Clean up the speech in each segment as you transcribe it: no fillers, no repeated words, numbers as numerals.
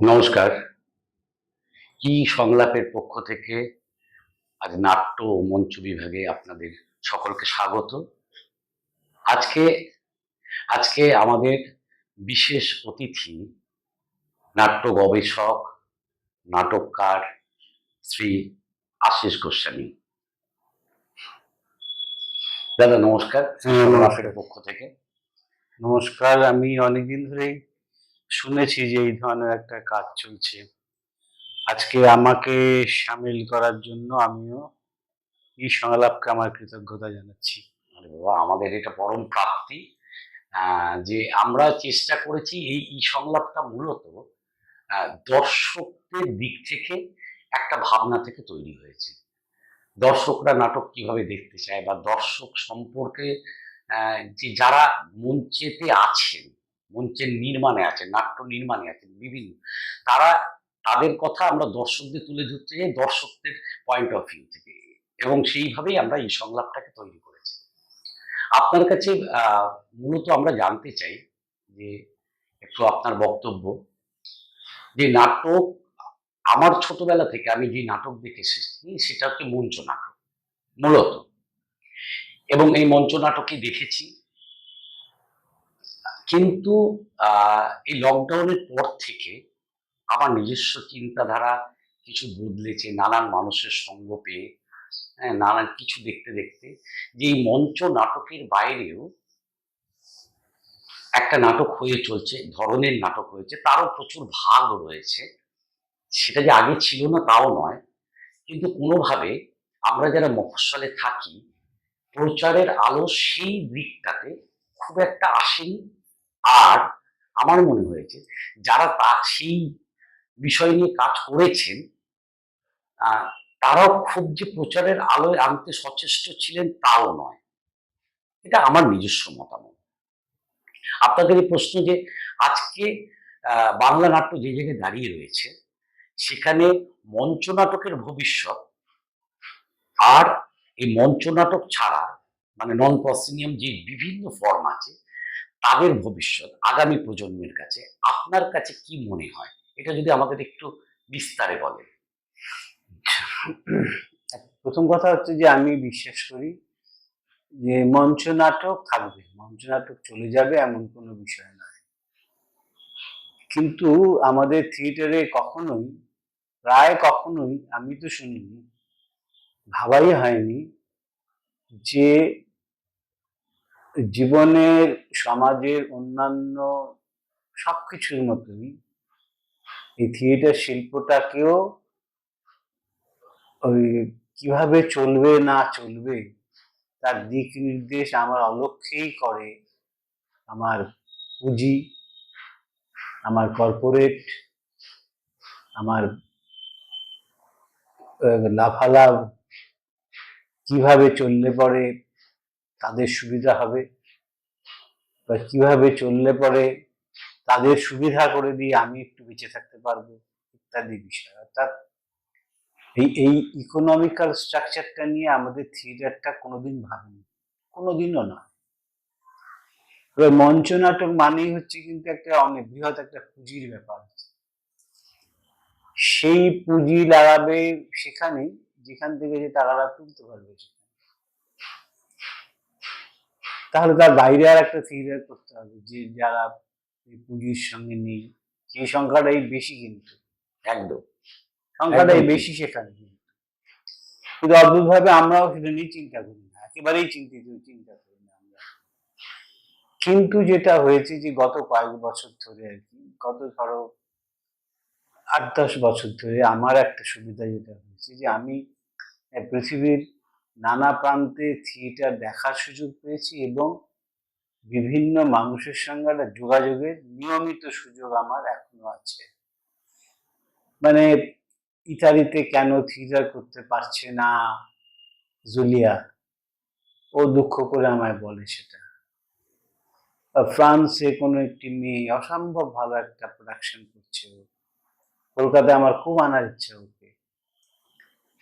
নমস্কার। সংলাপের পক্ষ থেকে আজ নাট্য ও মঞ্চ বিভাগে আপনাদের সকলকে স্বাগত। আজকে আজকে আমাদের বিশেষ অতিথি নাট্য গবেষক, নাটককার শ্রী আশিস গোস্বামী। দাদা নমস্কার। সংলাপের পক্ষ থেকে নমস্কার। আমি অনেকদিন ধরেই শুনেছি যে এই ধরনের একটা কাজ চলছে। আজকে আমাকে সামিল করার জন্য আমিও এই সংলাপকে আমার কৃতজ্ঞতা জানাচ্ছি। আরে বাবা, আমাদের এটা পরম প্রাপ্তি যে আমরা চেষ্টা করেছি এই সংলাপটা মূলত দর্শকদের দিক থেকে একটা ভাবনা থেকে তৈরি হয়েছে। দর্শকরা নাটক কিভাবে দেখতে চায় বা দর্শক সম্পর্কে যে যারা মঞ্চেতে আছেন, মঞ্চের নির্মাণে আছেন, নাট্য নির্মাণে আছেন বিভিন্ন, তারা তাদের কথা আমরা দর্শকদের তুলে ধরতে চাই দর্শকদের পয়েন্ট অফ ভিউ থেকে, এবং সেইভাবেই আমরা এই সংলাপটাকে তৈরি করেছি। আপনার কাছে মূলত আমরা জানতে চাই যে একটু আপনার বক্তব্য, যে নাটক আমার ছোটবেলা থেকে আমি যে নাটক দেখে এসেছি সেটা হচ্ছে মঞ্চ নাটক মূলত, এবং এই মঞ্চ নাটকই দেখেছি। কিন্তু এই লকডাউনের পর থেকে আমার নিজস্ব চিন্তাধারা কিছু বদলেছে, নানান মানুষের সঙ্গ পেয়ে, নানান কিছু দেখতে দেখতে, যে এই মঞ্চ নাটকের বাইরেও একটা নাটক হয়ে চলছে, ধরনের নাটক হয়েছে, তারও প্রচুর ভাগ রয়েছে। সেটা যে আগে ছিল না তাও নয়, কিন্তু কোনোভাবে আমরা যারা মফস্বলে থাকি, প্রচারের আলো সেই দিকটাতে খুব একটা আসেনি। আর আমার মনে হয়েছে যারা সেই বিষয় নিয়ে কাজ করেছেন তারাও খুব যে প্রচারের আলোয় আনতে সচেষ্ট ছিলেন তাও নয়। এটা আমার নিজস্ব মতামত। আপনাদের এই প্রশ্ন যে আজকে বাংলা নাট্য যে জায়গায় দাঁড়িয়ে রয়েছে, সেখানে মঞ্চ নাটকের ভবিষ্যৎ আর এই মঞ্চ নাটক ছাড়া মানে নন প্রসিনিয়াম যে বিভিন্ন ফর্ম আছে তাদের ভবিষ্যৎ আগামী প্রজন্মের কাছে আপনার কাছে কি মনে হয়, এটা যদি আমাদের একটু বিস্তারে বলেন। প্রথম কথা হচ্ছে যে আমি বিশ্বাস করি যে মঞ্চ নাটক থাকবে, মঞ্চ নাটক চলে যাবে এমন কোনো বিষয় নয়। কিন্তু আমাদের থিয়েটারে প্রায় কখনোই আমি তো শুনিনি, ভাবাই হয়নি যে জীবনের, সমাজের অন্যান্য সবকিছুর মতোই এই থিয়েটার শিল্পটাকেও ওই কিভাবে চলবে না চলবে তার দিক নির্দেশ আমার অলক্ষ্যেই করে আমার পুঁজি, আমার কর্পোরেট, আমার লাভালাভ, কিভাবে চললে পরে তাদের সুবিধা হবে বা কিভাবে চললে পরে তাদের সুবিধা করে দিয়ে আমি একটু বেঁচে থাকতে পারবো ইত্যাদি বিষয়। অর্থাৎ এই ইকোনমিক্যাল স্ট্রাকচারটা নিয়ে আমাদের থিয়েটারটা কোনোদিন ভাবেনি, কোনোদিনও না। এবার মঞ্চ নাটক মানেই হচ্ছে কিন্তু একটা অনেক বৃহৎ একটা পুঁজির ব্যাপার। সেই পুঁজি লাগাবে সেখানে যেখান থেকে যে টাকাটা তুলতে পারবে, তাহলে তার বাইরে আর একটা থিয়েটার করতে হবে যে যারা এই পুঁজির সঙ্গে নেই, সেই সংখ্যাটাই বেশি, কিন্তু একদম সংখ্যাটাই বেশি সেখানে। কিন্তু অদ্ভুতভাবে আমরাও সেটা নিয়ে চিন্তা করি না, একেবারেই চিন্তা করি না আমরা। কিন্তু যেটা হয়েছে যে গত কয়েক বছর ধরে আর কি, গত ধরো 8-10 বছর ধরে আমার একটা সুবিধা যেটা হয়েছে যে আমি পৃথিবীর নানা প্রান্তে থিয়েটার দেখার সুযোগ পেয়েছি এবং বিভিন্ন মানুষের সঙ্গে একটা যোগাযোগের নিয়মিত সুযোগ আমার এখনো আছে। মানে ইতালিতে কেন থিয়েটার করতে পারছে না জুলিয়া, ও দুঃখ করে আমায় বলে সেটা। ফ্রান্সে কোনো একটি মেয়ে অসম্ভব ভালো একটা প্রোডাকশন করছে, কলকাতায় আমার খুব আনার ইচ্ছা ওকে,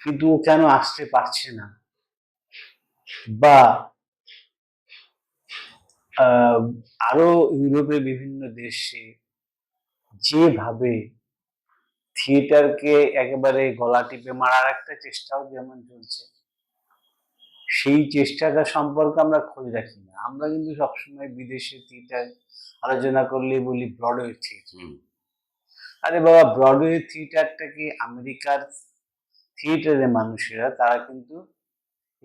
কিন্তু ও কেন আসতে পারছে না, বা আরো ইউরোপের বিভিন্ন দেশে যেভাবে থিয়েটারকে একেবারে গলা টিপে মারার একটা চেষ্টাও যেমন চলছে, সেই চেষ্টাটা সম্পর্কে আমরা খোঁজ রাখি না। আমরা কিন্তু সবসময় বিদেশে থিয়েটার আলোচনা করলে বলি ব্রডওয়ে থিয়েটার। আরে বাবা, ব্রডওয়ে থিয়েটারটাকে আমেরিকার থিয়েটারের মানুষেরা তারা কিন্তু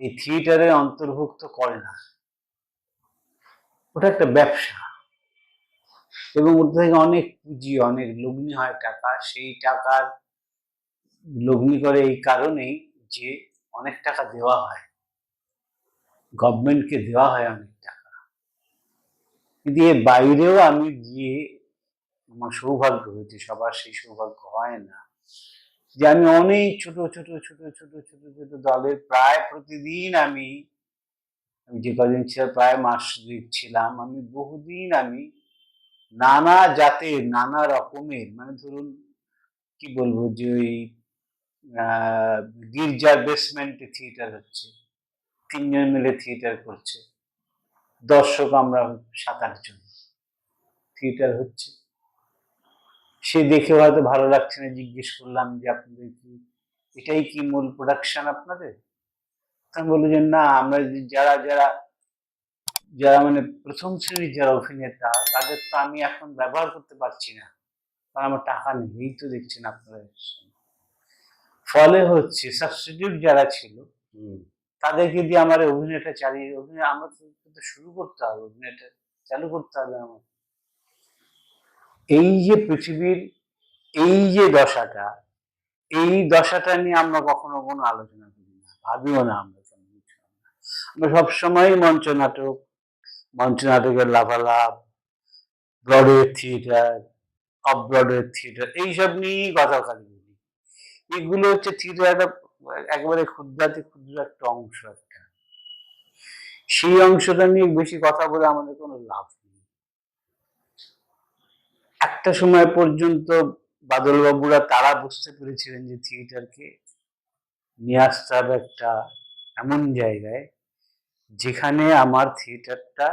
এই থিয়েটারে অন্তর্ভুক্ত করে না, ওটা একটা ব্যবসা, এবং ওটা থেকে অনেক পুঁজি, অনেক লগ্নি হয় টাকা। সেই টাকার লগ্নি করে এই কারণেই যে অনেক টাকা দেওয়া হয়, গভর্নমেন্টকে দেওয়া হয় অনেক টাকা। কিন্তু এর বাইরেও আমি গিয়ে আমার সৌভাগ্য হয়েছে, সবার সেই সৌভাগ্য হয় না, যে আমি অনেক ছোট ছোট ছোট ছোট ছোট ছোট দলের প্রায় প্রতিদিন আমি যে কদিন ছিল প্রায় মাস ছিলাম, আমি বহুদিন আমি নানা জাতের নানা রকমের, মানে ধরুন কি বলবো, যে ওই গির্জার বেসমেন্টে থিয়েটার হচ্ছে, 3 জন মিলে থিয়েটার করছে, দর্শক আমরা 7-8 জন, থিয়েটার হচ্ছে, সে দেখে হয়তো ভালো লাগছে না, জিজ্ঞেস করলাম যে আপনাদের কি এটাই কি মূল প্রোডাকশন আপনাদের? আমি বললো যে না, আমরা যারা যারা যারা মানে প্রথম শ্রেণীর যারা অভিনেতা তাদের তো আমি এখন ব্যবহার করতে পারছি না, কারণ আমার টাকা নেই, এই তো দেখছেন আপনারা এসেছেন। ফলে হচ্ছে সাবস্টিটিউট যারা ছিল তাদেরকে দিয়ে আমার অভিনয়টা চালিয়ে, অভিনয় আমরা তো শুরু করতে হবে, অভিনয়টা চালু করতে হবে আমার। এই যে পৃথিবীর এই যে দশাটা, এই দশাটা নিয়ে আমরা কখনো কোনো আলোচনা করি না, ভাবিও না আমরা। আমরা সবসময় মঞ্চ নাটকের লাভালাভ, Broadway theatre, of Broadway theatre, এইসব নিয়েই কথাবার্তা বলি। এগুলো হচ্ছে থিয়েটার একেবারে ক্ষুদ্রাতি ক্ষুদ্র একটা অংশ, একটা সেই অংশটা নিয়ে বেশি কথা বলে আমাদের কোনো লাভ নেই। একটা সময় পর্যন্ত বাদলবাবুরা তারা বুঝতে পেরেছিলেন যে থিয়েটারকে নিয়ে আসতে হবে একটা এমন জায়গায় যেখানে আমার থিয়েটারটা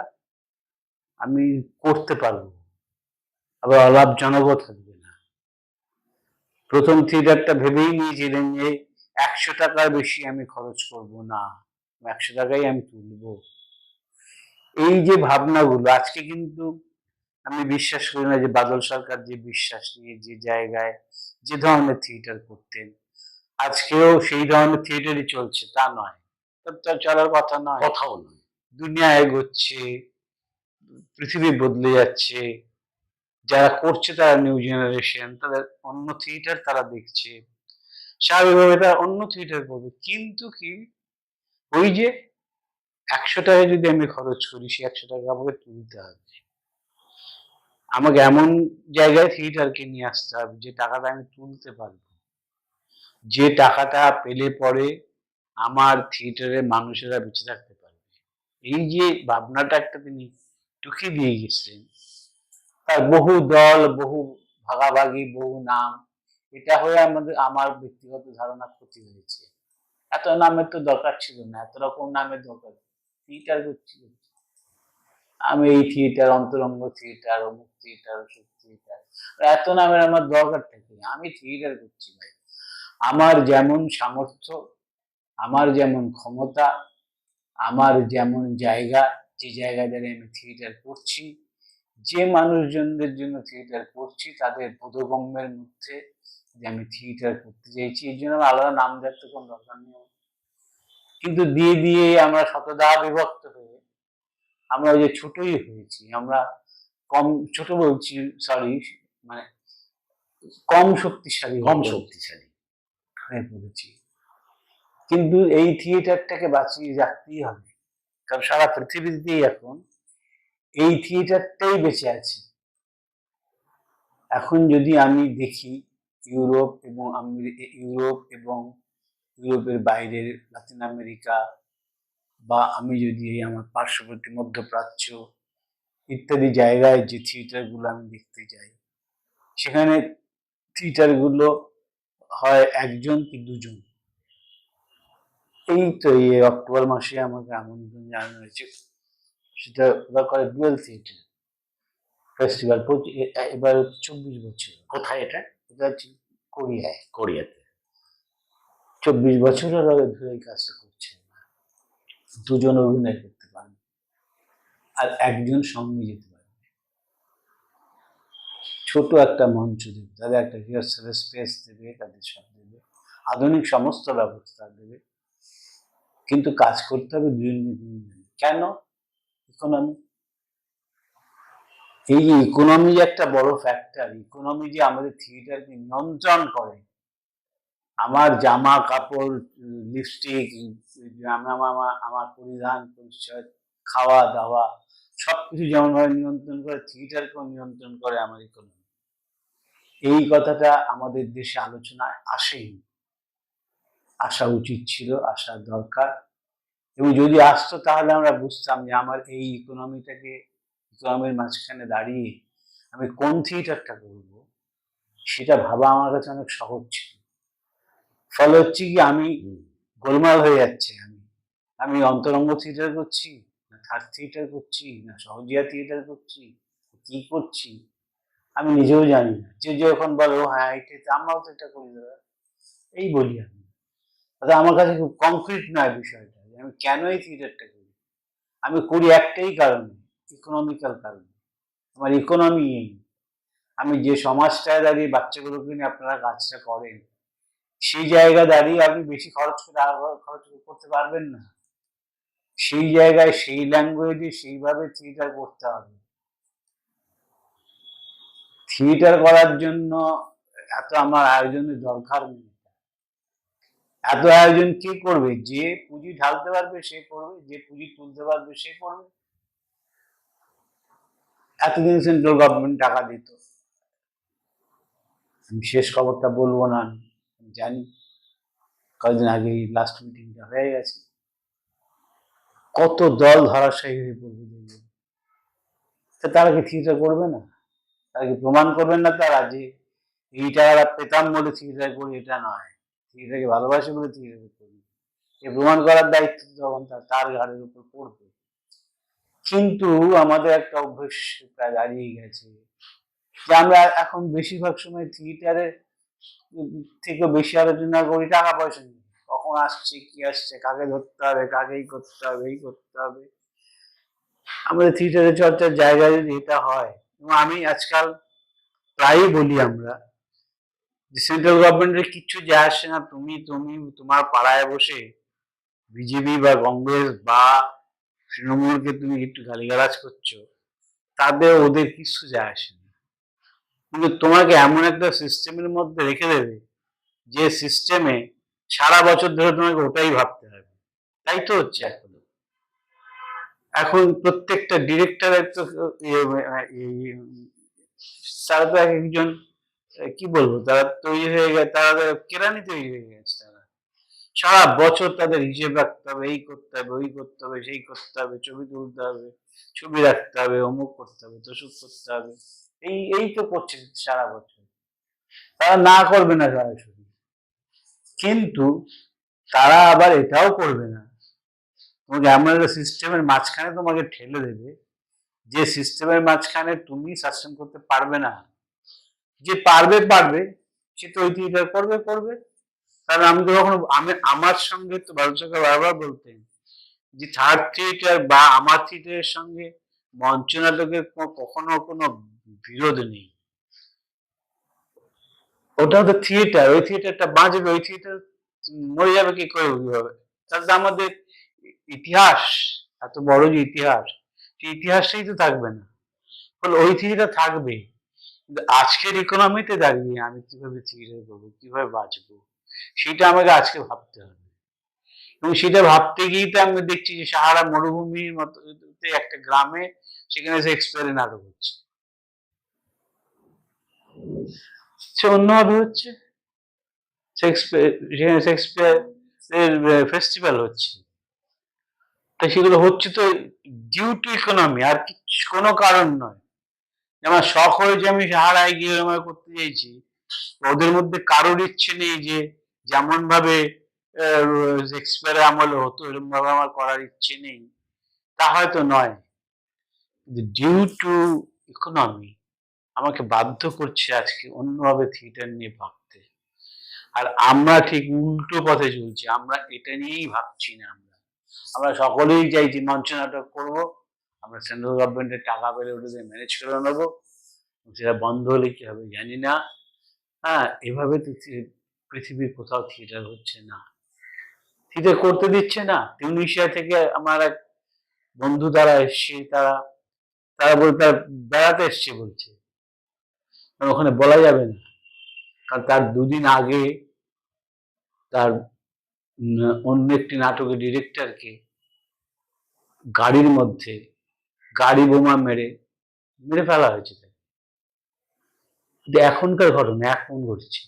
আমি করতে পারবো, আবার অলাভজনকও থাকবে না। প্রথম থিয়েটারটা ভেবেই নিয়েছিলেন যে 100 টাকার বেশি আমি খরচ করব না, 100 টাকাই আমি তুলবো। এই যে ভাবনাগুলো আজকে কিন্তু আমি বিশ্বাস করি না যে বাদল সরকার যে বিশ্বাস নিয়ে যে জায়গায় যে ধরনের থিয়েটার করতেন, আজকেও সেই ধরনের থিয়েটারই চলছে তা নয়, তার চলার কথা নয়, কথাও নয়। দুনিয়া এগোচ্ছে, পৃথিবী বদলে যাচ্ছে, যারা করছে তারা নিউ জেনারেশন, তাদের অন্য থিয়েটার তারা দেখছে, স্বাভাবিকভাবে তারা অন্য থিয়েটার করবে। কিন্তু কি, ওই যে 100 টাকা যদি আমি খরচ করি, সেই 100 টাকা আমাকে তুলতে হবে, আমাকে এমন জায়গায় থিয়েটারকে নিয়ে আসতে হবে যে টাকাটা আমি তুলতে পারবো, যে টাকাটা পেলে পরে আমার থিয়েটারের মানুষেরা বেঁচে থাকতে পারবে। এই যে ভাবনাটা একটা তিনি ঢুকিয়ে দিয়ে গেছেন, তার বহু দল, বহু ভাগাভাগি, বহু নাম, এটা হয়ে আমার ব্যক্তিগত ধারণা ক্ষতি হয়েছে। এত নামের তো দরকার ছিল না, এত রকম নামের দরকার, থিয়েটার করছি, আমি এই থিয়েটার, অন্তরঙ্গ থিয়েটার, অমুক থিয়েটার, অসুখ থিয়েটার, এত নামের আমার দরকারটা কি? আমি থিয়েটার করছি ভাই, আমার যেমন সামর্থ্য, আমার যেমন ক্ষমতা, আমার যেমন জায়গা, যে জায়গায় দাঁড়িয়ে আমি থিয়েটার করছি, যে মানুষজনদের জন্য থিয়েটার করছি তাদের বোধগম্যের মধ্যে যে আমি থিয়েটার করতে চাইছি, এই জন্য আমার আলাদা নাম দেওয়ার তো কোনো দরকার নেই। কিন্তু দিয়ে দিয়ে আমরা শতদা বিভক্ত হয়ে আমরা ওই যে ছোটই হয়েছি, আমরা কম, ছোট বলছি সরি, মানে কম শক্তিশালী হয়ে পড়েছি। কিন্তু এই থিয়েটারটাকে বাঁচিয়ে রাখতেই হবে, কারণ সারা পৃথিবীতেই এখন এই থিয়েটারটাই বেঁচে আছে। এখন যদি আমি দেখি ইউরোপ এবং ইউরোপের বাইরের লাতিন আমেরিকা, বা আমি যদি আমার পার্শ্ববর্তী মধ্যপ্রাচ্য ইত্যাদি জায়গায় যে থিয়েটার গুলো আমি দেখতে যাই, সেখানে থিয়েটার গুলো হয় একজন কি দুজন। এই তো এই অক্টোবর মাসে আমাকে আমন্ত্রণ জানানো হয়েছে, সেটা ওরা করে ডুয়েল থিয়েটার ফেস্টিভ্যাল। এবার 24 বছর। কোথায় এটা? এটা হচ্ছে কোরিয়ায়। কোরিয়াতে। 24 বছর ওরা ধরে এই কাজটা করছে। দুজন অভিনয় করতে পারবে আর একজন সঙ্গে যেতে পারবে। ছোট একটা মঞ্চ দেবে, তাদের একটা রিহার্সালের স্পেস দেবে, তাদের সব দেবে, আধুনিক সমস্ত ব্যবস্থা দেবে, কিন্তু কাজ করতে হবে দুজন। কেন? ইকোনমি। এই যে ইকোনমি যে একটা বড় ফ্যাক্টর, ইকোনমি যে আমাদের থিয়েটারকে নিয়ন্ত্রণ করে। আমার জামা কাপড়, লিপস্টিক, আমার পরিধান পরিচ্ছদ, খাওয়া দাওয়া সবকিছু যেমন ভাবে নিয়ন্ত্রণ করে, থিয়েটারকেও নিয়ন্ত্রণ করে আমার ইকোনমি। এই কথাটা আমাদের দেশে আলোচনায় আসেনি, আসা উচিত ছিল, আসা দরকার। এবং যদি আসতো তাহলে আমরা বুঝতাম যে আমার এই ইকোনমির মাঝখানে দাঁড়িয়ে আমি কোন থিয়েটারটা করব, সেটা ভাবা আমার কাছে অনেক সহজ ছিল। ফলে হচ্ছে কি, আমি গোলমাল হয়ে যাচ্ছে। আমি অন্তরঙ্গ থিয়েটার করছি, না থার্ড থিয়েটার করছি, না সহজিয়া থিয়েটার করছি, কি করছি আমি নিজেও জানি না। যে যখন বলে ও হ্যাঁ এটা আমরাও তো এটা করি দাদা, এই বলি আমি। আমার কাছে খুব কংক্রিট নয় বিষয়টা, আমি কেন এই থিয়েটারটা করি। আমি করি একটাই কারণে, ইকোনমিক্যাল কারণে। আমার ইকোনমি এই। আমি যে সমাজটায় দাঁড়িয়ে বাচ্চাগুলোকে নিয়ে আপনারা কাজটা করেন, সেই জায়গা দাঁড়িয়ে আপনি বেশি খরচ করতে পারবেন না। সেই জায়গায় সেই ল্যাঙ্গুয়েজে সেইভাবে থিয়েটার করতে হবে। থিয়েটার করার জন্য এত আমার আয়োজনের দরকার নেই। এত আয়োজন কে করবে? যে পুঁজি ঢালতে পারবে সে করবে, যে পুঁজি তুলতে পারবে সে করবে। এতদিন সেন্ট্রাল গভর্নমেন্ট টাকা দিত, আমি শেষ খবরটা বলবো না, আমি জানি কয়েকদিন আগে লাস্ট মিটিংটা হয়ে গেছে। কত দল ধরাশায়ী হয়ে পড়বে দেখবেন। তারা কি থিয়েটার করবে না? তারা কি প্রমাণ করবেন না তারা যে এই টাকাটা পেতাম বলে থিয়েটার করি? এটা নয়, থিয়েটারকে ভালোবাসে বলে থিয়েটার করি। এ প্রমাণ করার দায়িত্ব তখন তার ঘাড়ের উপর পড়বে। কিন্তু আমাদের একটা অভ্যেস প্রায় দাঁড়িয়ে গেছে যে আমরা এখন বেশিরভাগ সময় থিয়েটারের থেকে বেশি আলোচনা করি টাকা পয়সা নিয়ে। কখন আসছে, কি আসছে, কাকে ধরতে হবে, কাকেই করতে হবে, এই করতে হবে। আমাদের থিয়েটারের চর্চার জায়গায় যদি এটা হয়, এবং আমি আজকাল প্রায়ই বলি আমরা যে সেন্ট্রাল গভর্নমেন্টের কিচ্ছু যায় আসে না, তুমি তোমার পাড়ায় বসে বিজেপি বা কংগ্রেস বা তৃণমূলকে তুমি একটু গালিগালাজ করছো, তাদের ওদের কিছু যায় আসে না। কিন্তু তোমাকে এমন একটা সিস্টেমের মধ্যে রেখে দেবে যে সিস্টেমে সারা বছর ধরে তোমাকে ওটাই ভাবতে হবে। তাই তো হচ্ছে এখন প্রত্যেকটা ডিরেক্টরের তো তারা তো এক একজন, কি বলবো, তারা তৈরি হয়ে গেছে, তারা কেরানি তৈরি হয়ে গেছে। তারা সারা বছর তাদের হিসেব রাখতে হবে, এই করতে হবে, ওই করতে হবে, সেই করতে হবে, ছবি তুলতে হবে, ছবি রাখতে হবে, অমুক করতে হবে, তসুক করতে হবে। এই তো করছে সারা বছর। তারা না করবে না সরাসরি, কিন্তু তারা আবার এটাও করবে না, তোমাকে এমন একটা সিস্টেমের মাঝখানে তোমাকে ঠেলে দেবে যে সিস্টেমের মাঝখানে তুমি সাস্টেন করতে পারবে না। যে পারবে সে তো ওই থিয়েটার করবে। কারণ আমি তো কখনো, আমার সঙ্গে তো ভারত সরকার বারবার বলতেন যে থার্ড থিয়েটার বা আমার থিয়েটারের সঙ্গে মঞ্চ নাটকের কখনো কোনো বিরোধ নেই। ওটা তো থিয়েটার, ওই থিয়েটারটা বাঁচবে, ওই থিয়েটার মরে যাবে কি করে হবে? তাহলে আমাদের ইতিহাস, এত বড় যে ইতিহাস, সেই ইতিহাসটাই তো থাকবে না। ফলে ওই থিয়েটার থাকবে, কিন্তু আজকের ইকোনমিতে দাঁড়িয়ে আমি কিভাবে থিয়েটার করবো, কিভাবে বাঁচবো, সেটা আমাকে আজকে ভাবতে হবে। এবং সেটা ভাবতে গিয়েই তো আমি দেখছি যে সাহারা মরুভূমির মতো একটা গ্রামে সেখানে শেক্সপিয়ারের নাটক হচ্ছে, সে অন্যভাবে হচ্ছে। শেক্সপিয়ার ফেস্টিভ্যাল হচ্ছে, তা সেগুলো হচ্ছে তো ডিউ টু ইকোনমি, আর কিছু কোনো কারণ নয়। আমার শখ হয়েছে, আমি সাহারায় গিয়ে আমার করতে চাইছি, ওদের মধ্যে কারোর ইচ্ছে নেই যে যেমন ভাবে শেক্সপিয়ারের আমলে হতো এরকম ভাবে আমার করার ইচ্ছে নেই, তা হয়তো নয়। ডিউ টু ইকোনমি আমাকে বাধ্য করছে আজকে অন্যভাবে থিয়েটার নিয়ে ভাবতে। আর আমরা ঠিক উল্টো পথে চলছি, আমরা এটা নিয়েই ভাবছি না। আমরা সকলেই চাইছি মঞ্চ নাটক করবো, আমরা সেন্ট্রাল গভর্নমেন্টের টাকা পেলে ওটাকে ম্যানেজ করে নেবো, সেটা বন্ধ হলে কি হবে জানি না। হ্যাঁ, এভাবে তো পৃথিবীর কোথাও থিয়েটার হচ্ছে না, থিয়েটার করতে দিচ্ছে না। টিউনিশিয়া থেকে আমার এক বন্ধু দ্বারা এসছে, তারা তারা বলতে বেড়াতে এসছে বলছে, কারণ ওখানে বলা যাবে না, কারণ তার দুদিন আগে তার অন্য একটি নাটকের ডিরেক্টরকে গাড়ির মধ্যে গাড়ি বোমা মেরে মেরে ফেলা হয়েছে। কিন্তু এখনকার ঘটনা এখন ঘটছে,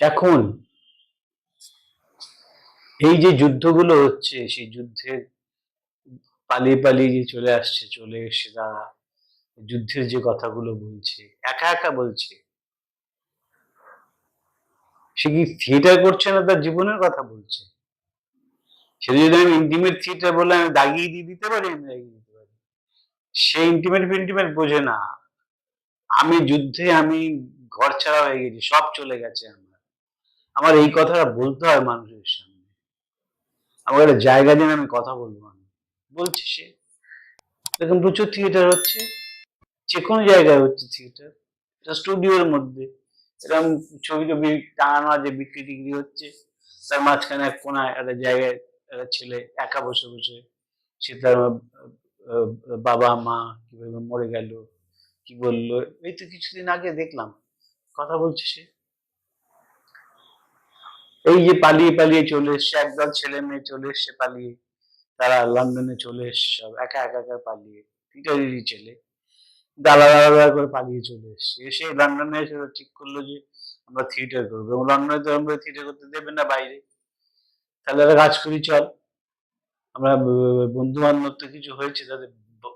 এখন এই যে যুদ্ধগুলো হচ্ছে, সেই যুদ্ধে পালিয়ে পালিয়ে যে চলে আসছে, চলে এসে তারা যুদ্ধের যে কথাগুলো বলছে, একা একা বলছে। সে কি থিয়েটার করছে না, তার জীবনের কথা বলছে। সে যদি আমি ইন্টিমেট থিয়েটার বলে আমি দাগিয়ে দিয়ে দিতে পারি, আমি দাগিয়ে দিতে পারি। সে ইন্টিমেট ফিন্টিমেট বোঝে না। আমি যুদ্ধে আমি ঘর ছাড়া হয়ে গেছি, সব চলে গেছে। আমার এই কথাটা বলতে হয় মানুষের সামনে, আমার একটা জায়গা দিন আমি কথা বলবো। আমি বলছি সে দেখুন প্রচুর থিয়েটার হচ্ছে, যে কোনো জায়গায় হচ্ছে থিয়েটার, স্টুডিওর মধ্যে এরকম ছবি টবি টাঙানো আছে, বিক্রি টিক্রি হচ্ছে, তার মাঝখানে এক কোনায় একটা জায়গায় একটা ছেলে একা বসে বসে সে তার বাবা মা কিভাবে মরে গেল, কি বললো, এই তো কিছুদিন আগে দেখলাম কথা বলছে সে। এই যে পালিয়ে পালিয়ে চলে এসছে একদল ছেলে মেয়ে, চলে এসছে পালিয়ে, তারা লন্ডনে চলে এসছে সব একা একা একা পালিয়ে, থিয়েটারেরই ছেলে, আলাদা আলাদা করে পালিয়ে চলে এসছে। এসে লন্ডনে এসে ঠিক করলো যে আমরা থিয়েটার করবো, এবং লন্ডনে তো আমরা থিয়েটার করতে দেবে না বাইরে। তাহলে একটা কাজ করি, চল আমরা বন্ধু বান্ধব তো কিছু হয়েছে, তাদের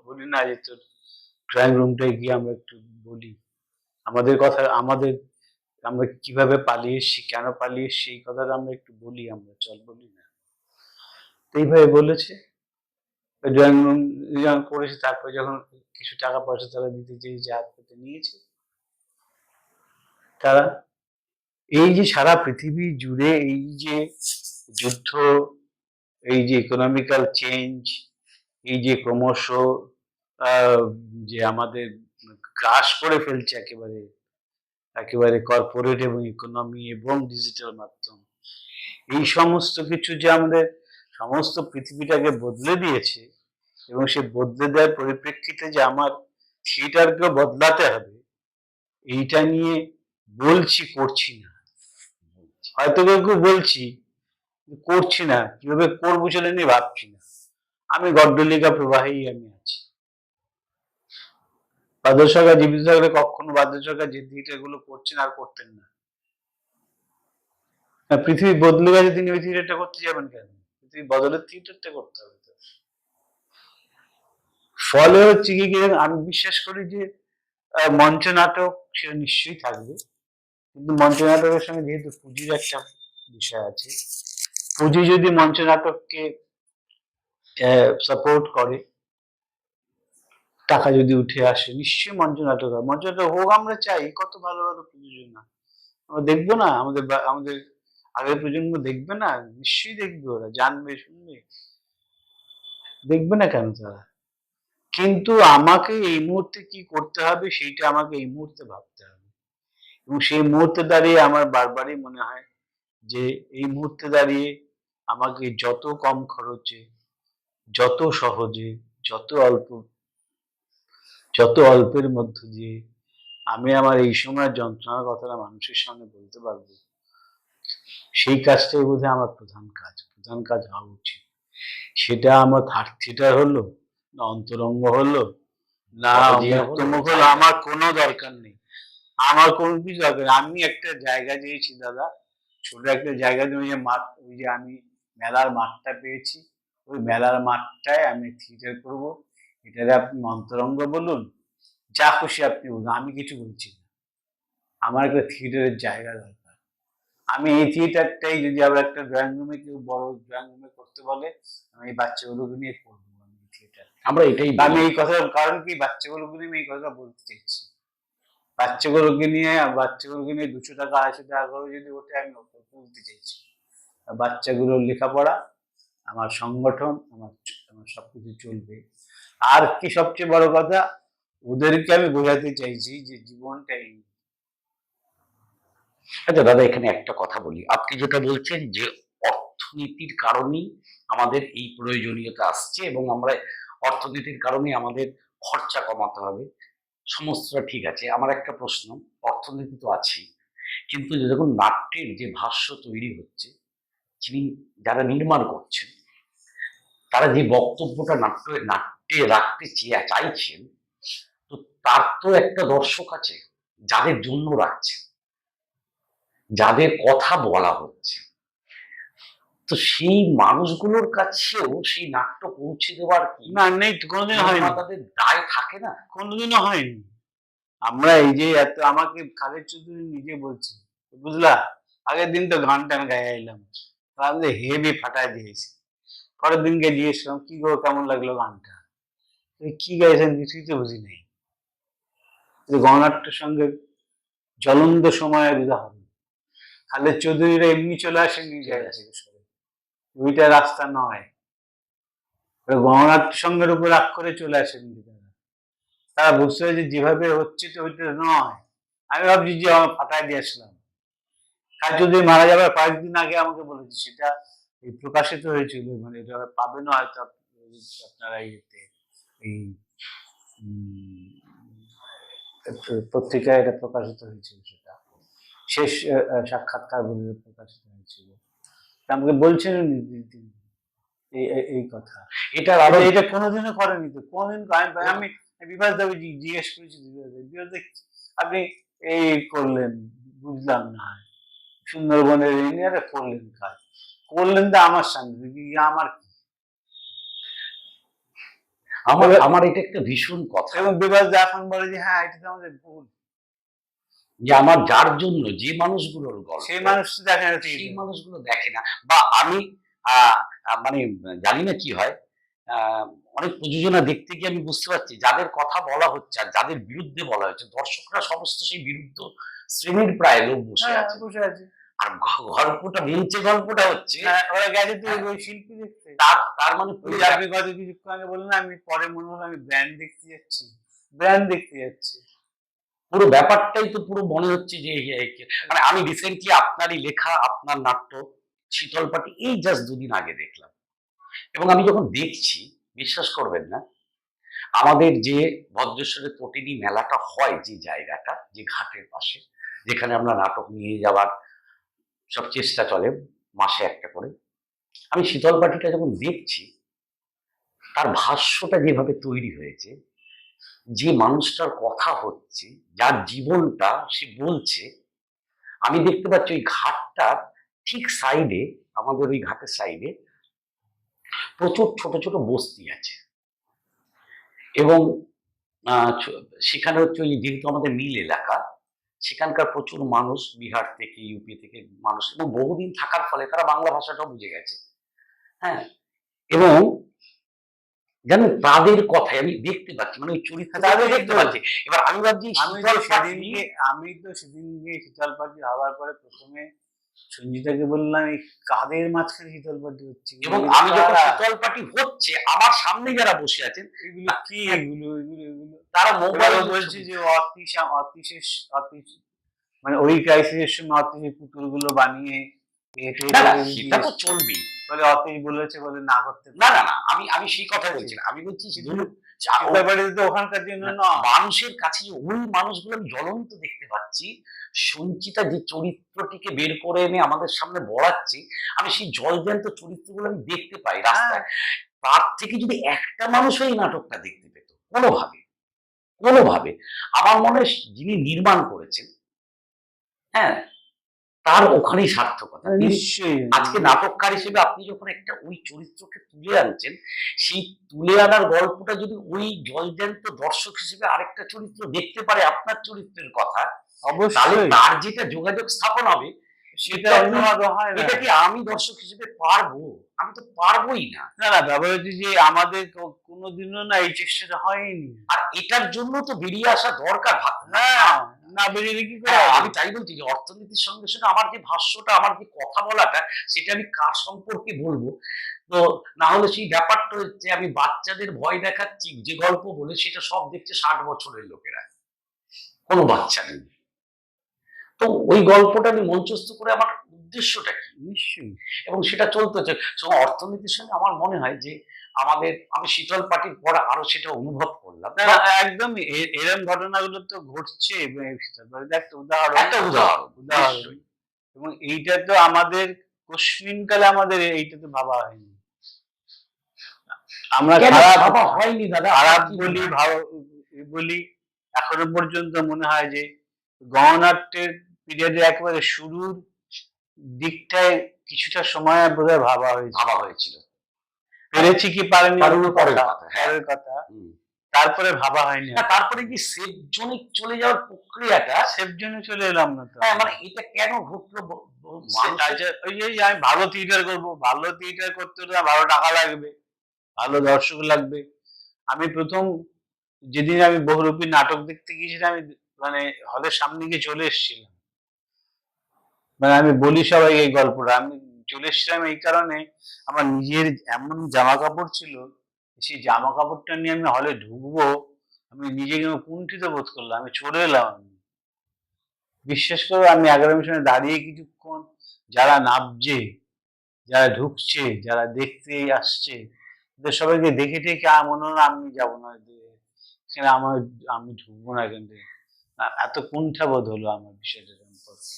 বলি না যে তোর ড্রয়িং রুমটায় গিয়ে আমরা একটু বলি আমাদের কথা, আমাদের আমরা কিভাবে পালিয়ে এসছি, কেন পালিয়ে এসছি, এই কথাটা আমরা একটু বলি, আমরা চল বলি না। এইভাবে বলেছে, ড্রয়িং রুম যখন করেছে, তারপরে যখন কিছু টাকা পয়সা তারা দিতে চেয়েছে, হাত পেতে নিয়েছে তারা। এই যে সারা পৃথিবী জুড়ে এই যে যুদ্ধ, এই যে ইকোনমিক্যাল চেঞ্জ, এই যে ক্রমশ যে আমাদের গ্রাস করে ফেলছে একেবারে একেবারে কর্পোরেট এবং ইকোনমি এবং ডিজিটাল মাধ্যম, এই সমস্ত কিছু যে আমাদের সমস্ত পৃথিবীটাকে বদলে দিয়েছে, এবং সে বদলে দেওয়ার পরিপ্রেক্ষিতে যে আমার থিয়েটারকেও বদলাতে হবে, এইটা নিয়ে বলছি, করছি না। হয়তো কেউ বলছি, করছি না, কিভাবে করবো সেটা নিয়ে ভাবছি না। আমি গড্ডলিকা প্রবাহেই আমি আছি। বাদল সরকার জীবিত থাকলে কখনো বাদল সরকার যে থিয়েটার গুলো করছেন আর করতেন না। পৃথিবী বদলে গেছে, তিনি ওই থিয়েটারটা করতে যাবেন কেন? পৃথিবী বদলের থিয়েটারটা করতে হবে। ফলে হচ্ছে কি, আমি বিশ্বাস করি যে মঞ্চ নাটক সেটা নিশ্চয়ই থাকবে, কিন্তু মঞ্চ নাটকের সঙ্গে যেহেতু পুঁজির একটা বিষয় আছে, পুঁজি যদি মঞ্চ নাটককে সাপোর্ট করে, টাকা যদি উঠে আসে, নিশ্চয়ই মঞ্চ নাটক হয়। মঞ্চ নাটক হোক, আমরা চাই। কত ভালো ভালো প্রযোজনা আমরা দেখবো না? আমাদের আমাদের আগের প্রজন্ম দেখবে না? নিশ্চয়ই দেখবে, ওরা জানবে, শুনবে, দেখবে না কেন তারা? কিন্তু আমাকে এই মুহূর্তে কি করতে হবে সেইটা আমাকে এই মুহূর্তে ভাবতে হবে, এবং সেই মুহূর্তে দাঁড়িয়ে আমার বারবারই মনে হয় যে এই মুহূর্তে দাঁড়িয়ে আমাকে যত কম খরচে, যত সহজে, যত অল্পের মধ্য দিয়ে আমি আমার এই সময়ের যন্ত্রণার কথাটা মানুষের সামনে বলতে পারবো, সেই কাজটাই বোধহয় আমার প্রধান কাজ হওয়া উচিত। সেটা আমার থিয়েটার হলো, না অন্তরঙ্গ হলো, না মুক্তমুখ হলো, আমার কোনো দরকার নেই। আমার কোনো কিছু দরকার নেই। আমি একটা জায়গা দিয়েছি দাদা, ছোট একটা জায়গা দিয়ে, ওই যে আমি মেলার মাঠটা পেয়েছি, ওই মেলার মাঠটায় আমি থিয়েটার করবো। এটারে আপনি অন্তরঙ্গ বলুন, যা খুশি আপনি বলুন, আমি কিছু বলছি না। আমার একটা থিয়েটারের জায়গা দরকার। আমি এই থিয়েটারটাই যদি আবার একটা ড্রয়িং রুমে, কেউ বড় ড্রয়িং রুমে করতে বলে, আমি এই বাচ্চাগুলোকে নিয়ে করবো আমি থিয়েটার। আমরা এটাই আমি বলি। এই কথার কারণ কি, বাচ্চাগুলোকে নিয়ে আমি এই কথা বলতে চাইছি। বাচ্চাগুলোকে নিয়ে 200 টাকা 250 টাকা করে যদি ওঠে, আমি বলতে চাইছি বাচ্চাগুলোর লেখাপড়া, আমার সংগঠন, আমার সবকিছু চলবে। আর কি সবচেয়ে বড় কথা, ওদেরকে আমি বোঝাতে চাইছি যে জীবনটাই। আচ্ছা দাদা, এখানে একটা কথা বলি। আপনি যেটা বলছেন যে অর্থনীতির কারণেই আমাদের এই প্রয়োজনীয়তা আসছে এবং আমরা অর্থনীতির কারণে আমাদের খরচা কমাতে হবে, সমস্তটা ঠিক আছে। আমার একটা প্রশ্ন, অর্থনীতি তো আছেই, কিন্তু যখন নাট্যের যে ভাষ্য তৈরি হচ্ছে, যিনি যারা নির্মাণ করছেন তারা যে বক্তব্যটা নাট্যে রাখতে চাইছেন, তো তার তো একটা দর্শক আছে যাদের জন্য রাখছে, যাদের কথা বলা হচ্ছে। তো সেই মানুষগুলোর কাছেও সেই নাট্য পৌঁছে দেওয়ার কি না, নেই তো, কোনোদিনও হয়নি, তাদের দায় থাকে না? কোনোদিনও হয়নি। আমরা এই যে এত, আমাকে খালেদ চৌধুরী নিজে বলছে, বুঝলা, আগের দিন তো গান টান গায়ে এলাম, তাহলে হেভি ফাটায় দিয়েছি। পরের দিনকে জিজ্ঞেস করলাম, কি গো কেমন লাগলো গানটা? কি গাইছেন কিছুই তো বুঝি নাই। গণনাট্যের সঙ্গে জ্বলন্ত সময়ের উদাহরণ। খালেদ চৌধুরীরা এমনি চলে আসেন নিজ জায়গা থেকে সরে, ওইটা রাস্তা নয়। গণনাট্য সঙ্গের উপর রাগ করে চলে আসেন তারা বুঝতে হবে যে যেভাবে হচ্ছে তো ওইটা নয়। আমি ভাবছি যে আমার ফাটাই দিয়ে আসলাম। খালেদ চৌধুরী মারা যাবার কয়েকদিন আগে আমাকে বলেছে, সেটা এই প্রকাশিত হয়েছিল, মানে এটা পাবেন হয়তো আপনারা ইয়েতে, এই পত্রিকায় এটা প্রকাশিত হয়েছিল, সেটা শেষ সাক্ষাৎকার বলে প্রকাশিত হয়েছিল। আমাকে বলছেন এই কথা। এটা কোনোদিনও করেনি তো, কোনোদিন আমি বিভাস দেবী জিজ্ঞেস করেছি, বিভাস দেব আপনি এই করলেন, বুঝলাম না, সুন্দরবনের ইঞ্জিনিয়ারে করলেন কাজ, করলেন তো আমার সামনে, আমার আমার এটা একটা ভীষণ কথা। এবং বিভাস দা এখন বলে যে হ্যাঁ, এটা তো আমাদের ভুল, যে আমার যার জন্য যে মানুষগুলোর গল্প, সেই মানুষ দেখে না, সেই মানুষগুলো দেখে না। বা আমি মানে জানি না কি হয়, অনেক প্রযোজনা দেখতে গিয়ে আমি বুঝতে পারছি যাদের কথা বলা হচ্ছে আর যাদের বিরুদ্ধে বলা হচ্ছে, দর্শকরা সমস্ত সেই বিরুদ্ধ শ্রেণীর প্রায় লোক বসে আছে। আর গল্পটা মঞ্চে গল্পটা হচ্ছে, ওরা গেছে তো ওই শিল্পী দেখতে। তার মানে আপনি গত কিছুক্ষণ আগে বললেন, আমি পরে মনে হলো আমি ব্র্যান্ড দেখতে যাচ্ছি, ব্র্যান্ড দেখতে যাচ্ছি। পুরো ব্যাপারটাই তো পুরো মনে হচ্ছে যে মানে আমি রিসেন্টলি আপনারই লেখা আপনার নাট্য শীতল পাটি এই জাস্ট 2 দিন আগে দেখলাম, এবং আমি যখন দেখছি বিশ্বাস করবেন না, আমাদের যে ভদ্রেশ্বরের তটিনী মেলাটা হয়, যে জায়গাটা, যে ঘাটের পাশে, যেখানে আমরা নাটক নিয়ে যাওয়ার সব চেষ্টা চলে মাসে একটা করে, আমি শীতল পাটিটা যখন দেখছি, তার ভাষ্যটা যেভাবে তৈরি হয়েছে, যে মানুষটার কথা হচ্ছে, যার জীবনটা সে বলছে, আমি দেখতে পাচ্ছি ওই ঘাটটার ঠিক সাইডে, আমাদের ওই ঘাটের সাইডে প্রচুর ছোট ছোট বস্তি আছে, এবং সেখানে হচ্ছে ওই, যেহেতু আমাদের মিল এলাকা, সেখানকার প্রচুর মানুষ বিহার থেকে, ইউপি থেকে মানুষ, এবং বহুদিন থাকার ফলে তারা বাংলা ভাষাটাও বুঝে গেছে। হ্যাঁ, এবং জানেন তাদের কথাই আমি দেখতে পাচ্ছি, মানে ওই চরিত্র তাদের দেখতে পাচ্ছি। এবার আমি ভাবছি, আমি তো সেদিন গিয়ে শীতল পাটি হওয়ার পরে প্রথমে সঞ্জিতাকে বললাম, এই কাদের মাঝখানে শীতল পাটি হচ্ছে, এবং আমি যখন শীতল পাটি হচ্ছে আমার সামনে যারা বসে আছেন, এগুলো কি, এগুলো তারা মোবাইল বলছে যে মানে ওই ক্রাইসিসের সময় অতীশের পুতুলগুলো বানিয়ে সেটা তো চলবেই, বলে অতীশ বলেছে বলে না করতে। না না না, আমি সেই কথা বলছি না, আমি বলছি ওখানকার জন্য মানুষের কাছে ওই মানুষগুলো আমি জ্বলন্ত দেখতে পাচ্ছি। সঞ্চিতা যে চরিত্রটিকে বের করে এনে আমাদের সামনে বলাচ্ছি, আমি সেই জলজ্যান্ত চরিত্রগুলো আমি দেখতে পাই রাস্তায়। তার থেকে যদি একটা মানুষ এই নাটকটা দেখতে পেত কোনোভাবে কোনোভাবে, আমার মনে হয় যিনি নির্মাণ করেছেন, হ্যাঁ, তার ওখানেই সার্থকতা। নিশ্চয়ই আজকে নাটককার হিসেবে আপনি যখন একটা ওই চরিত্রকে তুলে আনছেন, সেই তুলে আনার গল্পটা যদি ওই জলজ্যান্ত দর্শক হিসেবে আরেকটা চরিত্র দেখতে পারে আপনার চরিত্রের কথা, তাহলে অবশ্যই তার যেটা যোগাযোগ স্থাপন হবে সেটা এটা অন্যভাবে হয় না। এটা কি আমি দর্শক হিসেবে পারবো? আমি তো পারবোই না। না না, ব্যাপার হচ্ছে যে আমাদের কোনোদিনও না এই চেষ্টাটা হয়নি। আর এটার জন্য তো বেরিয়ে আসা দরকার। না না বেরিয়ে কি করে হ্যাঁ, হবে? আমি তাই বলছি যে অর্থনীতির সঙ্গে সঙ্গে আমার যে ভাষ্যটা, আমার যে কথা বলাটা, সেটা আমি কার সম্পর্কে বলবো? তো না হলে সেই ব্যাপারটা হচ্ছে আমি বাচ্চাদের ভয় দেখাচ্ছি যে গল্প বলে, সেটা সব দেখছে ৬০ বছরের লোকেরা। কোনো বাচ্চা নেই। তো ওই গল্পটা আমি মঞ্চস্থ করে আমার উদ্দেশ্যটা কি? নিশ্চয়ই। এবং সেটা চলতেছে। অর্থনীতির সঙ্গে আমার মনে হয় যে আমি শীতল পাটির পর আরো সেটা অনুভব করলাম। না, একদম এরম ঘটনাগুলো তো ঘটছে একটা উদাহরণ। একটা উদাহরণ। উদাহরণ। এবং এইটা তো আমাদের কোশ্চিনকালে আমাদের এইটা তো ভাবা হয়নি। আমরা কেন খারাপ ভাবা হয়নি দাদা? খারাপ বলি বলি এখনো পর্যন্ত মনে হয় যে গণনাট্যের পিরিয়ডে একেবারে শুরুর দিকটায় কিছুটা সময় বোধহয় ভাবা হয়েছিল। পেরেছি কি পারেনি পারেনি পরের কথা, কথা। হ্যাঁ। পরের কথা। তারপরে ভাবা হয়নি। না, তারপরে কি সেফ জোনে চলে যাওয়ার প্রক্রিয়াটা, সেফ জোনে চলে এলাম না তো। মানে এটা কেন ঘটলো? ওই যে আমি ভালো থিয়েটার করবো, ভালো থিয়েটার করতে হলে ভালো টাকা লাগবে, ভালো দর্শক লাগবে। আমি প্রথম যেদিন আমি বহুরূপী নাটক দেখতে গিয়েছিলাম, আমি মানে হলের সামনে গিয়ে চলে এসেছিলাম। মানে আমি বলি সবাই এই গল্পটা, আমি চলে এসেছিলাম এই কারণে আমার নিজের এমন জামা কাপড় ছিল, সেই জামা কাপড়টা নিয়ে আমি হলে ঢুকবো, আমি নিজেকে কুণ্ঠিত বোধ করলাম, আমি চলে এলাম। বিশ্বাস করো, আমি 11 মিনিট দাঁড়িয়ে কিছুক্ষণ যারা নামছে, যারা ঢুকছে, যারা দেখতে আসছে, ওদের সবাইকে দেখে টেকে মনে হলো আমি যাবো না, এখানে আমি ঢুকবো না এখান থেকে। এত কুণ্ঠাবোধ হলো আমার বিষয়টা সম্পর্কে।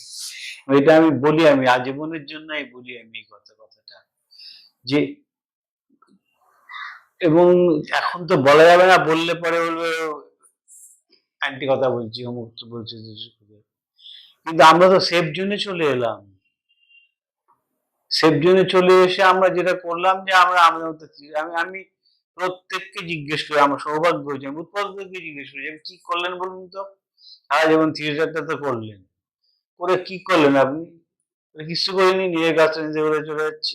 এটা আমি বলি, আমি আজীবনের জন্যই বলি আমি এই কথাটা যে, এবং এখন তো বলা যাবে না, বললে পরে বলবে অ্যান্টি কথা বলছি, অমুক বলছে, কিন্তু আমরা তো সেফ জোনে চলে এলাম। সেফ জোনে চলে এসে আমরা যেটা করলাম যে আমি প্রত্যেককে জিজ্ঞেস করি, আমার সৌভাগ্য হয়েছে, আমি প্রত্যেককে জিজ্ঞেস করি কি করলেন বলুন তো? সারা জীবন থিয়েটারটা তো করলেন, করে কি করলেন আপনি? কিছু করিনি, নিজের কাজটা নিজে করে চলে যাচ্ছি।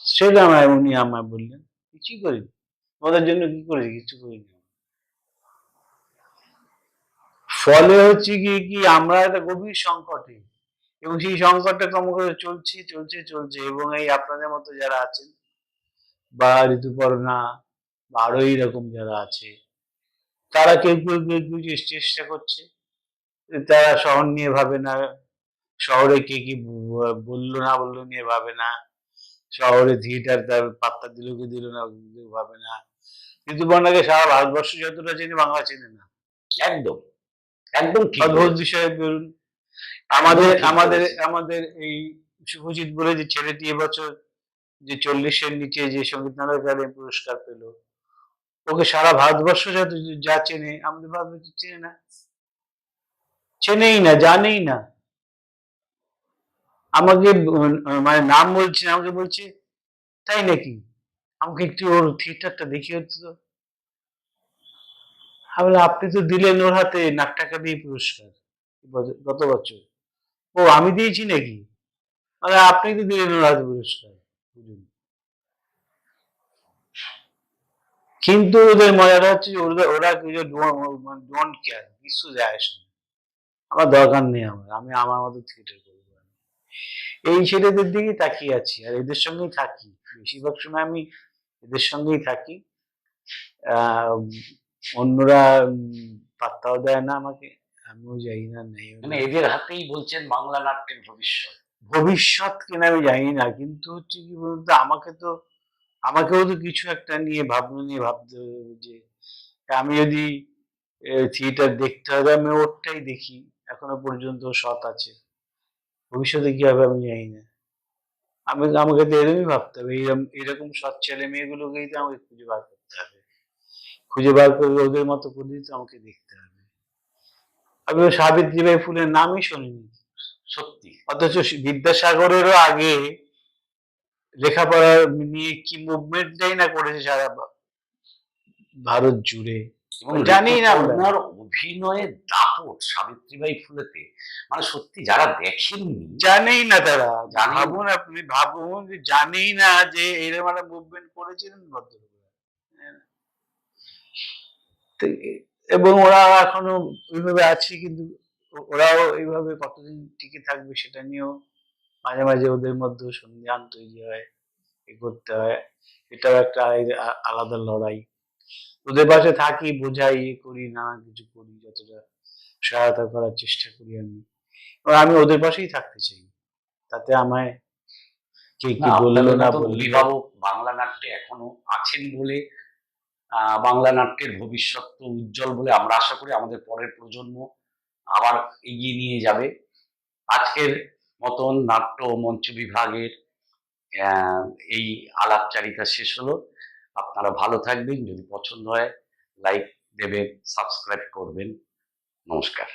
সেটা উনি আমায় বললেন কিছুই করিনি, ওদের জন্য কি করেছি? কিছু করিনি। ফলে হচ্ছে কি আমরা একটা গভীর সংকটে, এবং সেই সংকটটা ক্রমাগত চলছে এবং এই আপনাদের মতো যারা আছেন বা ঋতুপর্ণা বা আরো এইরকম যারা আছে, তারা কেউ চেষ্টা করছে। তারা শহর নিয়ে ভাবে না, শহরে কে কি বললো না বললো নিয়ে ভাবে না, শহরে থিয়েটার তার পাত্তা দিল কি দিল না ভাবে না। ঋতুপর্ণাকে সারা ভারতবর্ষ যতটা চেনে, বাংলা চেনে না। একদম একদম ঠিক অদ্ভুত বিষয়ে বলুন। আমাদের এই শুভজিৎ বলে যে ছেলেটি এবছর যে 40-এর নিচে যে সঙ্গীত নাটক একাডেমি পুরস্কার পেল, ওকে সারা ভারতবর্ষ যা চেনে, আমাদের ভারতবর্ষ চেনে না, চেনেই না, জানেই না। আমাকে মানে নাম বলছে, আমাকে বলছে তাই নাকি, আমাকে একটু ওর থিয়েটারটা দেখিয়ে হতো তো। আমি বললাম, আপনি তো দিলেন ওর হাতে নাট্য একাডেমি পুরস্কার গত বছর। ও আমি দিয়েছি নাকি? মানে আপনি তো দিলেন ওর হাতে পুরস্কার। কিন্তু ওদের মজাটা হচ্ছে ওরা কিছু ডোন্ট কেয়ার, কিছু যায় আসে না। আমার দরকার নেই, আমি আমার মতো থিয়েটার করবো। এই ছেলেদের দিকে তাকিয়ে আছি আর এদের সঙ্গেই থাকি, বেশিরভাগ সময় আমি এদের সঙ্গেই থাকি। অন্যরা পাত্তাও দেয় না আমাকে, আমিও যাই না, নেই। মানে এদের হাতেই বলছেন বাংলা নাট্যের ভবিষ্যৎ। ভবিষ্যৎ কিনা আমি জানি না, কিন্তু হচ্ছে কি বলতো, আমাকেও তো কিছু একটা নিয়ে ভাবনা নিয়ে ভাবতে হবে যে আমি যদি থিয়েটার দেখতে হবে, আমি ওরটাই দেখি, এখনো পর্যন্ত সৎ আছে। ভবিষ্যতে কি হবে আমি জানি না। আমাকে তো এরকমই ভাবতে হবে, এরকম সৎ ছেলে মেয়েগুলোকেই তো আমাকে খুঁজে বার করতে হবে, খুঁজে বার করে ওদের মতো করে তো আমাকে দেখতে হবে। আমি ওই সাবিত্রীবাই ফুলের নামই শুনিনি, সত্যি অথচ বিদ্যাসাগরেরও আগে লেখাপড়া নিয়ে কি মুভমেন্টটাই না করেছে সারা ভারত জুড়ে। এবং জানি না আমরা। ঋতুপর্ণার অভিনয়ের দাপট সাবিত্রীবাই ফুলেতে, মানে সত্যি যারা দেখেননি জানেই না তারা, জানেই না। ভাবুন আপনি, ভাবুন যে জানেই না যে এরকম একটা মুভমেন্ট করেছিলেন ভদ্রলোক। তো এবং ওরা এখনো ওইভাবে আছে, কিন্তু ওরাও এইভাবে কতদিন টিকে থাকবে সেটা নিয়েও মাঝে মাঝে ওদের মধ্যে সন্ধিহান তৈরি হয়, এ করতে হয়। এটাও একটা আলাদা লড়াই। ওদের পাশে থাকি, বোঝাই, ইয়ে করি, নানা কিছু করি, যতটা সহায়তা করার চেষ্টা করি আমি। এবং আমি ওদের পাশেই থাকতে চাই, তাতে আমায় কে কি বললো আপনাদের না মতন বললো। অভিভাবক বাংলা নাট্যে এখনো আছেন বলে, বাংলা নাট্যের ভবিষ্যৎ তো উজ্জ্বল বলে আমরা আশা করি আমাদের পরের প্রজন্ম আবার এগিয়ে নিয়ে যাবে। আজকের মতন নাট্য মঞ্চ বিভাগের আহ, এই আলাপচারিতা শেষ হলো। আপনারা ভালো থাকবেন, যদি পছন্দ হয় লাইক দেবেন, সাবস্ক্রাইব করবেন। নমস্কার।